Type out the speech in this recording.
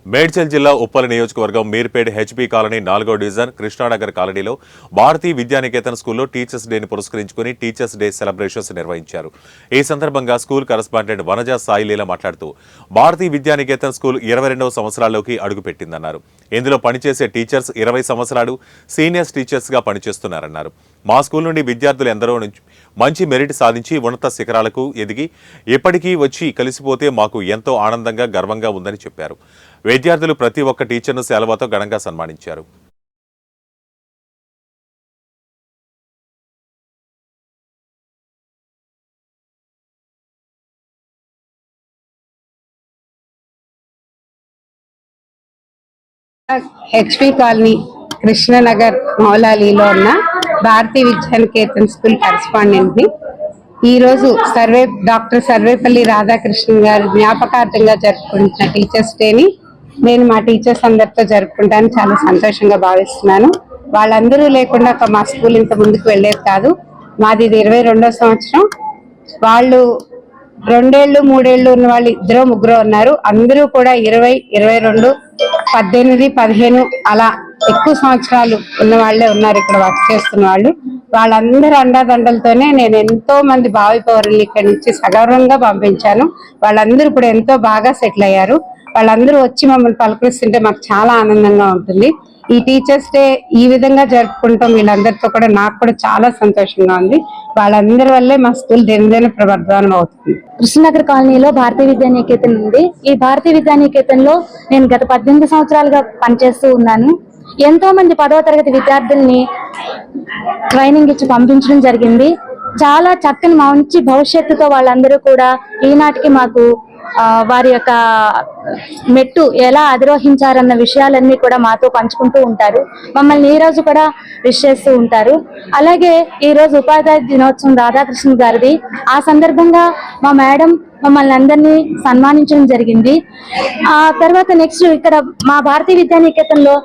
మేడ్చల్ జిల్లా ఉప్పల్ నియోజకవర్గం Meerpet HB colony 4వ డివిజన్ కృష్ణానగర్ కాలనీలో భారతీయ విద్యానికేతన్ స్కూల్లో టీచర్స్ డేని పురస్కరించుకుని టీచర్స్ డే సెలబ్రేషన్స్ నిర్వహించారు. ఈ సందర్భంగా స్కూల్ కరెస్పాండెంట్ వనజ సాయిలీల మాట్లాడుతూ భారతీయ విద్యానికేతన్ స్కూల్ 22వ సంవత్సరాల్లోకి అడుగుపెట్టిందన్నారు. ఇందులో పనిచేసే టీచర్స్ 20 సంవత్సరాలు సీనియర్స్ టీచర్స్ గా పనిచేస్తున్నారన్నారు. మా స్కూల్ నుండి విద్యార్థులు ఎందరో మంచి మెరిట్ సాధించి ఉన్నత శిఖరాలకు ఎదిగి ఎప్పటికీ వచ్చి కలిసిపోతే మాకు ఎంతో ఆనందంగా గర్వంగా ఉందని చెప్పారు. విద్యార్థులు ప్రతి ఒక్క టీచర్ను శాలువాతో ఘనంగా సన్మానించారు. హెచ్పీ కాలనీ కృష్ణనగర్ మౌలాలీలో ఉన్న భారతీయ విద్యానికేతన్ స్కూల్ కరెస్పాండెంట్ ని ఈరోజు డాక్టర్ సర్వేపల్లి రాధాకృష్ణన్ గారి జ్ఞాపకార్థంగా జరుపుకుంటున్న టీచర్స్ డేని నేను మా టీచర్స్ అందరితో జరుపుకుంటాను చాలా సంతోషంగా భావిస్తున్నాను. వాళ్ళందరూ లేకుండా మా స్కూల్ ఇంత ముందుకు వెళ్ళేది కాదు. మాది 22వ సంవత్సరం. వాళ్ళు 2 ఏళ్ళు 3 ఏళ్ళు ఉన్న వాళ్ళు 2 3 ఉన్నారు. అందరూ కూడా 20, 22, 18, 15 అలా ఎక్కువ సంవత్సరాలు ఉన్న వాళ్ళే ఉన్నారు ఇక్కడ వర్క్ చేస్తున్న వాళ్ళు. వాళ్ళందరూ అండాదండలతోనే నేను ఎంతో మంది భావి పౌరుల్ని ఇక్కడి నుంచి సగౌరవంగా పంపించాను. వాళ్ళందరూ ఇప్పుడు ఎంతో బాగా సెటిల్ అయ్యారు. వాళ్ళందరూ వచ్చి మమ్మల్ని పలకరిస్తుంటే మాకు చాలా ఆనందంగా ఉంటుంది. ఈ టీచర్స్ డే ఈ విధంగా జరుపుకుంటాం వీళ్ళందరితో కూడా నాకు కూడా చాలా సంతోషంగా ఉంది. వాళ్ళందరి వల్లే మా స్కూల్ దినదిన ప్రవర్ధనం అవుతుంది. కృష్ణనగర్ కాలనీలో భారతీయ విద్యానికేతన్ ఉంది. ఈ భారతీయ విద్యానికేతన్ లో నేను గత 18 సంవత్సరాలుగా పనిచేస్తూ ఉన్నాను. ఎంతో మంది 10వ తరగతి విద్యార్థుల్ని ట్రైనింగ్ ఇచ్చి పంపించడం జరిగింది. చాలా చక్కని మంచి భవిష్యత్తుతో వాళ్ళందరూ కూడా ఈనాటికి మాకు వారి యొక్క మెట్టు ఎలా అధిరోహించారన్న విషయాలన్నీ కూడా మాతో పంచుకుంటూ ఉంటారు. మమ్మల్ని ఈ రోజు కూడా విష్ చేస్తూ ఉంటారు. అలాగే ఈ రోజు ఉపాధ్యాయ దినోత్సవం రాధాకృష్ణ గారిది. ఆ సందర్భంగా మా మేడం మమ్మల్ని అందరినీ సన్మానించడం జరిగింది. ఆ తర్వాత నెక్స్ట్ ఇక్కడ మా భారతీయ విద్యానికేతన్లో